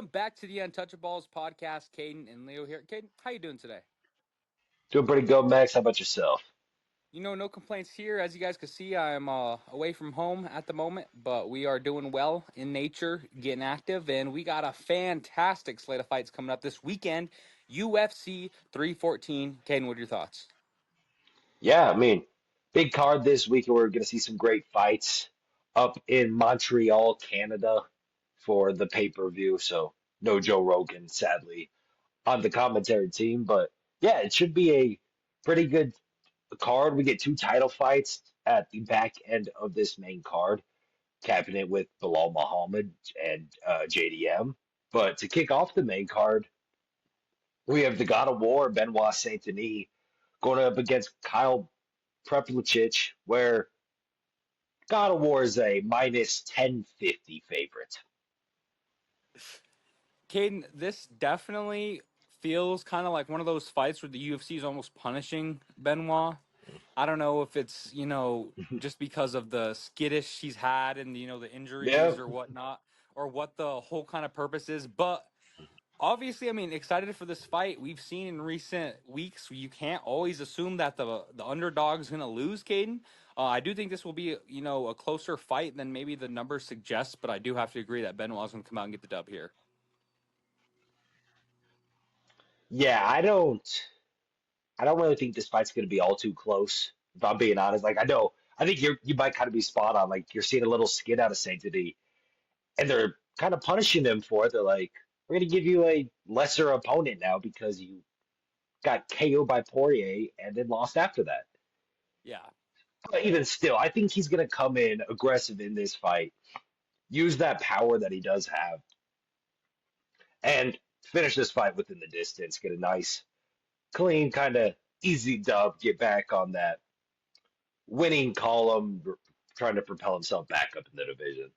Welcome back to the Untouchaballs podcast. Caden and Leo here. Caden, how you doing today? Doing pretty good, Max. How about yourself? No complaints here. As you guys can see, I'm away from home at the moment, but we are doing well in nature, getting active, and we got a fantastic slate of fights coming up this weekend. UFC 314. Caden, what are your thoughts? Yeah, big card this week. We're going to see some great fights up in Montreal, Canada for the pay-per-view. So no Joe Rogan, sadly, on the commentary team. But yeah, it should be a pretty good card. We get two title fights at the back end of this main card, capping it with Bilal Muhammad and JDM. But to kick off the main card, we have the God of War, Benoit Saint Denis, going up against Kyle Preplicich, where God of War is a minus 1050 favorite. Caden, this definitely feels kind of like one of those fights where the UFC is almost punishing Benoit. I don't know if it's, just because of the skittish he's had and, the injuries Yeah, or whatnot, or what the whole kind of purpose is. But obviously, I mean, excited for this fight. We've seen in recent weeks, you can't always assume that the underdog's going to lose, Caden. I do think this will be, a closer fight than maybe the numbers suggest, but I do have to agree that Benoit's going to come out and get the dub here. yeah, I don't really think this fight's going to be all too close. If I'm being honest, I think you might kind of be spot on. Like you're seeing a little skid out of Sanctity, and they're kind of punishing him for it. They're like, we're going to give you a lesser opponent now because you got KO'd by Poirier and then lost after that. Yeah. But even still, I think he's going to come in aggressive in this fight, use that power that he does have, and finish this fight within the distance. Get a nice, clean, kind of easy dub. Get back on that winning column, trying to propel himself back up in the division.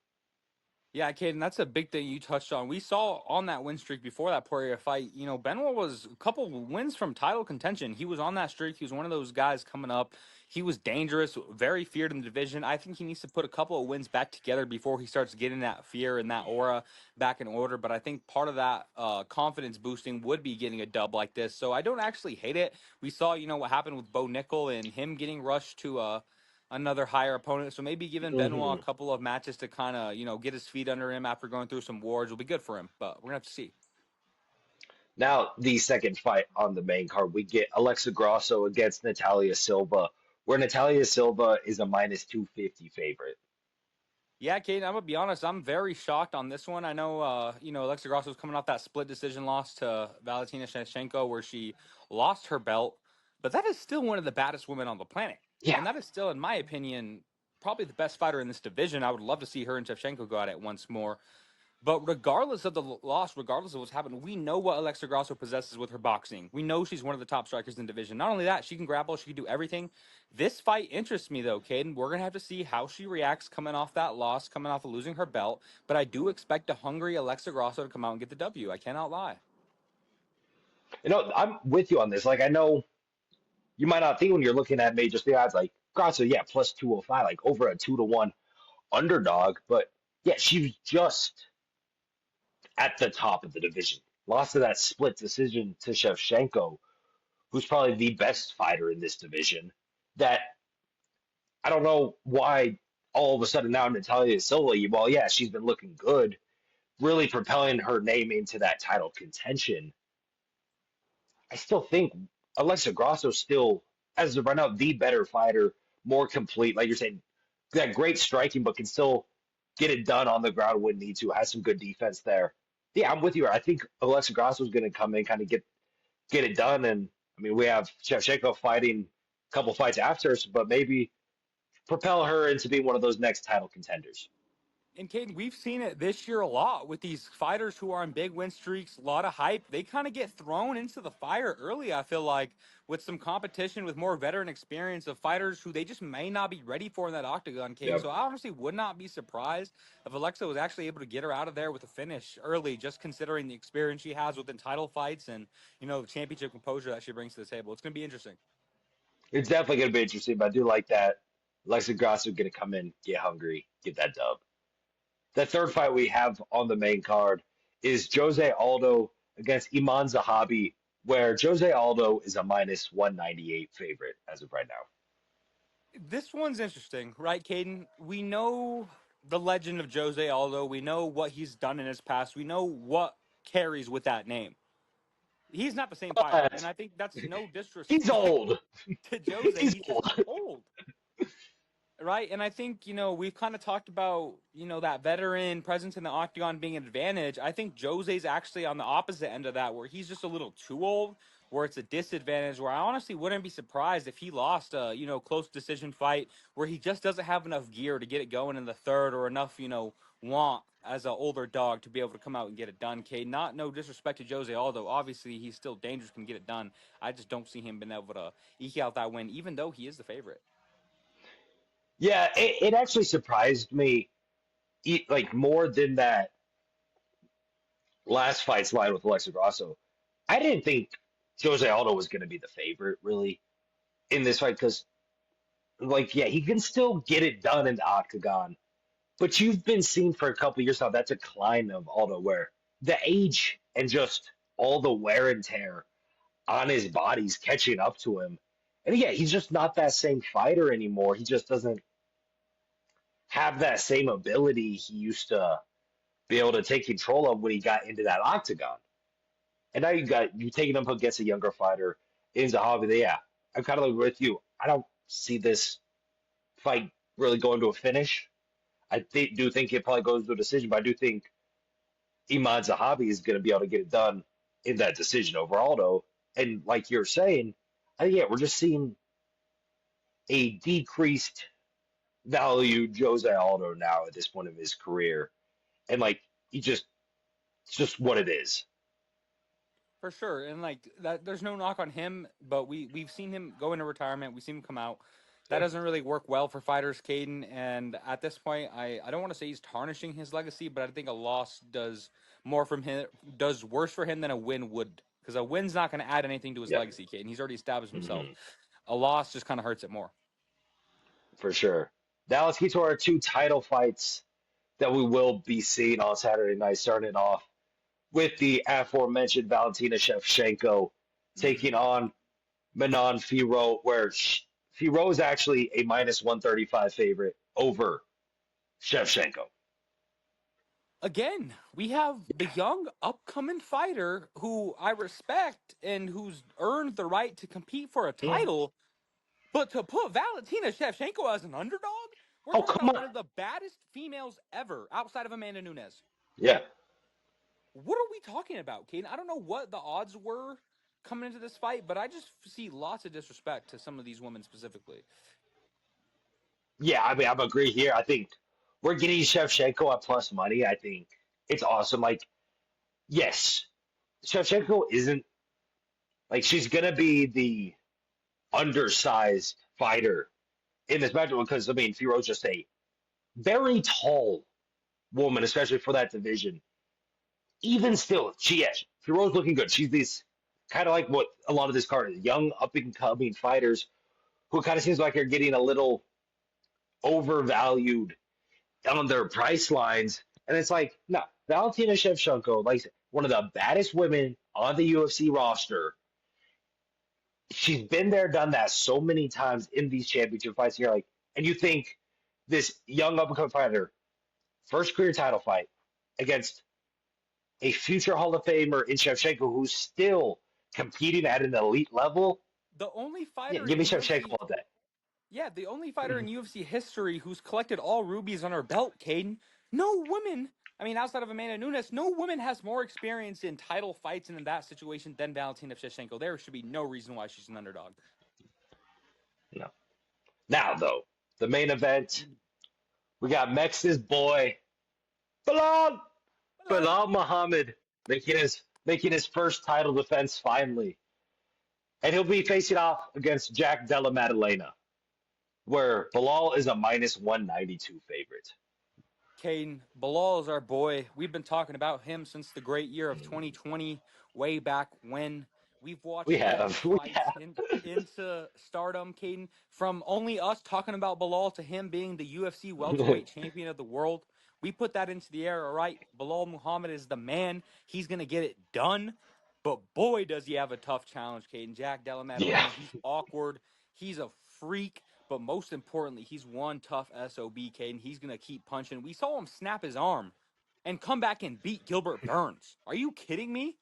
Yeah, Caden, that's a big thing you touched on. We saw on that win streak before that Poirier fight, Benoit was a couple wins from title contention. He was on that streak. He was one of those guys coming up. He was dangerous, very feared in the division. I think he needs to put a couple of wins back together before he starts getting that fear and that aura back in order. But I think part of that confidence boosting would be getting a dub like this. So I don't actually hate it. We saw, what happened with Bo Nickel and him getting rushed to another higher opponent. So maybe giving Benoit a Hmm. couple of matches to kind of, get his feet under him after going through some wars will be good for him. But we're gonna have to see. Now, the second fight on the main card, we get Alexa Grasso against Natalia Silva, where Natalia Silva is a minus 250 favorite. Yeah, Kate, I'm gonna be honest. I'm very shocked on this one. I know, Alexa Grasso was coming off that split decision loss to Valentina Shevchenko, where she lost her belt, but that is still one of the baddest women on the planet, Yeah, and that is still, in my opinion, probably the best fighter in this division. I would love to see her and Shevchenko go at it once more. But regardless of the loss, regardless of what's happened, we know what Alexa Grasso possesses with her boxing. We know she's one of the top strikers in the division. Not only that, she can grapple, she can do everything. This fight interests me though, Caden. We're gonna have to see how she reacts coming off that loss, coming off of losing her belt. But I do expect a hungry Alexa Grasso to come out and get the W. I cannot lie. I'm with you on this. Like, I know you might not think when you're looking at major the odds, like Grasso, yeah, plus 205, like over a 2-1 underdog, but yeah, she's just at the top of the division. Lost to that split decision to Shevchenko, who's probably the best fighter in this division. That I don't know why all of a sudden now Natalia Silva, well, yeah, she's been looking good, really propelling her name into that title contention. I still think Alexa Grasso's still, as of right now, the better fighter, more complete. Like you're saying, that great striking, but can still get it done on the ground when need to. Has some good defense there. Yeah, I'm with you. I think Alexa Grasso's going to come in, kind of get it done. And I mean, we have Shevchenko fighting a couple fights after us, but maybe propel her into being one of those next title contenders. And Caden, we've seen it this year a lot with these fighters who are on big win streaks, a lot of hype. They kind of get thrown into the fire early, I feel like, with some competition with more veteran experience of fighters who they just may not be ready for in that octagon, Caden. So Yep. I honestly would not be surprised if Alexa was actually able to get her out of there with a finish early, just considering the experience she has within title fights and, the championship composure that she brings to the table. It's going to be interesting. It's definitely going to be interesting, but I do like that. Alexa Grasso going to come in, get hungry, get that dub. The third fight we have on the main card is Jose Aldo against Iman Zahabi, where Jose Aldo is a minus 198 favorite as of right now. This one's interesting, right, Caden? We know the legend of Jose Aldo. We know what he's done in his past. We know what carries with that name. He's not the same fighter, and But I think that's no he's disrespect old. to Jose. He's He's just old. old. Right. And I think, we've kind of talked about, that veteran presence in the octagon being an advantage. I think Jose's actually on the opposite end of that, where he's just a little too old, where it's a disadvantage, where I honestly wouldn't be surprised if he lost a, close decision fight where he just doesn't have enough gear to get it going in the third or enough, want as an older dog to be able to come out and get it done, Kate. Not no disrespect to Jose Aldo. Obviously, he's still dangerous, can get it done. I just don't see him being able to eke out that win, even though he is the favorite. Yeah, it actually surprised me, like more than that last fight's line with Alexa Grasso. I didn't think Jose Aldo was going to be the favorite really in this fight because, like, yeah, he can still get it done in the octagon. But you've been seeing for a couple years now that decline of Aldo, where the age and just all the wear and tear on his body's catching up to him. And yeah, he's just not that same fighter anymore. He just doesn't have that same ability he used to be able to take control of when he got into that octagon. And now you taking him up against a younger fighter in Zahavi. Yeah, I'm kind of like with you. I don't see this fight really going to a finish. Do think it probably goes to a decision, but I do think Iman Zahabi is going to be able to get it done in that decision over Aldo. And like you're saying, yeah, we're just seeing a decreased value Jose Aldo now at this point of his career, and like he just it's just what it is. For sure, and like that, there's no knock on him, but we've seen him go into retirement. We've seen him come out. That Yeah. doesn't really work well for fighters, Caden. And at this point, I don't want to say he's tarnishing his legacy, but I think a loss does worse for him than a win would, because a win's not going to add anything to his Yeah. legacy, Caden. He's already established himself. Hmm. A loss just kind of hurts it more. For sure. Now let's get to our two title fights that we will be seeing on Saturday night, starting it off with the aforementioned Valentina Shevchenko taking Hmm. on Manon Fiorot, where Fiorot is actually a minus 135 favorite over Shevchenko. Again, we have the young upcoming fighter who I respect and who's earned the right to compete for a Mm. title. But to put Valentina Shevchenko as an underdog, we're Oh, talking come about on. one of the baddest females ever outside of Amanda Nunes. Yeah. What are we talking about, Caden? I don't know what the odds were coming into this fight, but I just see lots of disrespect to some of these women specifically. Yeah, I mean, I'm agree here. I think we're getting Shevchenko at plus money. I think it's awesome. Like, yes, Shevchenko isn't like she's gonna be the undersized fighter in this match because I mean, Fiorot's just a very tall woman, especially for that division. Even still, Fiorot's looking good. She's this kind of like what a lot of this card is, young up and coming fighters who kind of seems like are getting a little overvalued on their price lines. And it's like, no, Valentina Shevchenko, like one of the baddest women on the UFC roster. She's been there, done that so many times in these championship fights. And you're like, and you think this young up and coming fighter, first career title fight against a future Hall of Famer in Shevchenko who's still competing at an elite level. The only Yeah, fighter give me in Shevchenko UFC, all day. yeah, the only fighter in UFC history who's collected all rubies on her belt, Caden. No woman, I mean, outside of Amanda Nunes, no woman has more experience in title fights and in that situation than Valentina Shevchenko. There should be no reason why she's an underdog. No. Now though, the main event, we got Mex's boy Bilal Bilal Muhammad making his first title defense finally, and he'll be facing off against Jack Della Maddalena, where Bilal is a minus 192 favorite. Caden, Bilal is our boy. We've been talking about him since the great year of 2020, way back when. We've We watched Bilal have, we fights have. into stardom, Caden. From only us talking about Bilal to him being the UFC welterweight champion of the world. We put that into the air, all right? Bilal Muhammad is the man. He's going to get it done. But boy, does he have a tough challenge, Caden. Jack Della Yeah. Maddalena, he's awkward. He's a freak. But most importantly, he's one tough SOB, Caden. He's going to keep punching. We saw him snap his arm and come back and beat Gilbert Burns. Are you kidding me?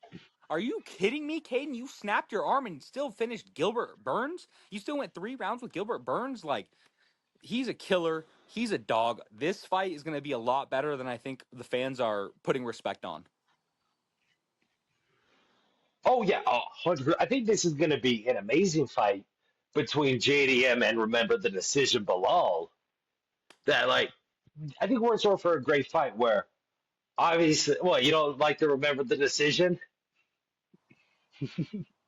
Are you kidding me, Caden? You snapped your arm and still finished Gilbert Burns? You still went 3 rounds with Gilbert Burns? Like, he's a killer. He's a dog. This fight is going to be a lot better than I think the fans are putting respect on. Oh yeah, 100. I think this is going to be an amazing fight between JDM and remember the decision Bilal. That like I think we're in store for a great fight where obviously, well, you don't like to remember the decision,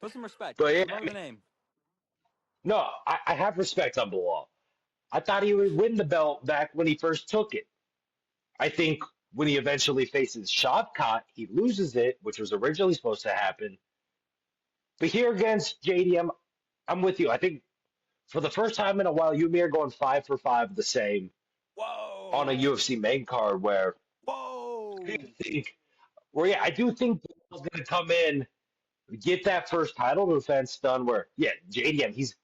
Put some respect. but yeah, I Remember the mean, name. no, I have respect on Bilal. I thought he would win the belt back when he first took it. I think when he eventually faces Shavkat, he loses it, which was originally supposed to happen. But here against JDM, I'm with you. I think for the first time in a while, you and me are going 5 for 5 the same on a Whoa. UFC main card where I Whoa. think where yeah, I do think Bilal's gonna come in, get that first title defense done where yeah, JDM, he's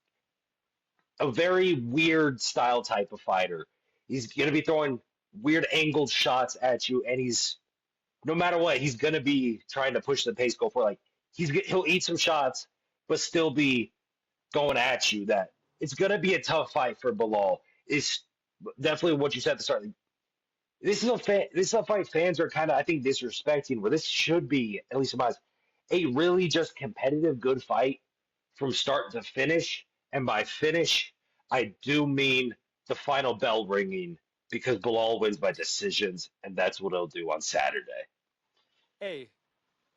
a very weird style type of fighter. He's gonna be throwing weird angled shots at you and he's no matter what, he's gonna be trying to push the pace, go for like he'll eat some shots, but still be going at you. That it's gonna be a tough fight for Bilal. It's definitely what you said at the start. Like, this is a fight fans are kind of I think disrespecting. Where this should be at least in my eyes a really just competitive good fight from start to finish. And by finish, I do mean the final bell ringing because Bilal wins by decisions, and that's what he'll do on Saturday. Hey,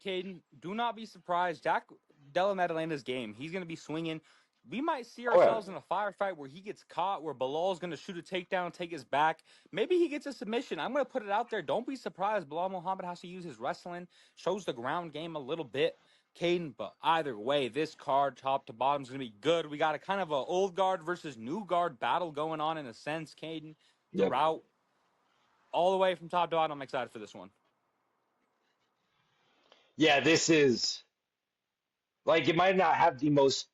Caden, do not be surprised. Jack Della Maddalena's game. He's going to be swinging. We might see Oh yeah. ourselves in a firefight where he gets caught, where Bilal's going to shoot a takedown, take his back. Maybe he gets a submission. I'm going to put it out there. Don't be surprised. Bilal Muhammad has to use his wrestling, shows the ground game a little bit. Caden, but either way, this card, top to bottom, is going to be good. We got a kind of a old guard versus new guard battle going on in a sense, Caden, Yep. throughout all the way from top to bottom. I'm excited for this one. Yeah, this is like it might not have the most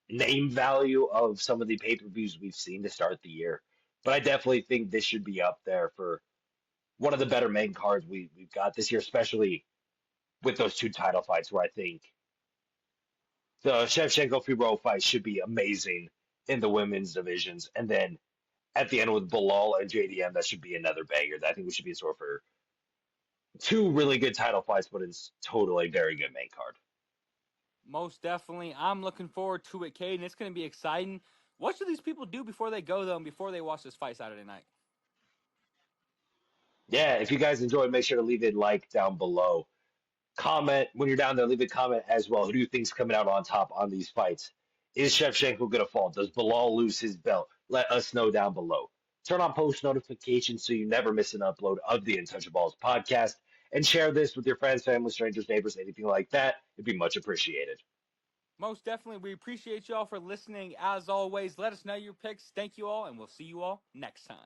name value of some of the pay-per-views we've seen to start the year, but I definitely think this should be up there for one of the better main cards we've got this year, especially with those two title fights where I think the Shevchenko Fibro fight should be amazing in the women's divisions. And then at the end with Bilal and JDM, that should be another banger. I think we should be in store for two really good title fights, but it's totally very good main card. Most definitely. I'm looking forward to it, Caden. It's going to be exciting. What should these people do before they go, though, and before they watch this fight Saturday night? Yeah, if you guys enjoyed, make sure to leave a like down below. Comment when you're down there, leave a comment as well. Who do you think's coming out on top on these fights? Is Shevchenko going to fall? Does Bilal lose his belt? Let us know down below. Turn on post notifications so you never miss an upload of the Untouchaballs podcast. And share this with your friends, family, strangers, neighbors, anything like that. It'd be much appreciated. Most definitely. We appreciate you all for listening. As always, let us know your picks. Thank you all, and we'll see you all next time.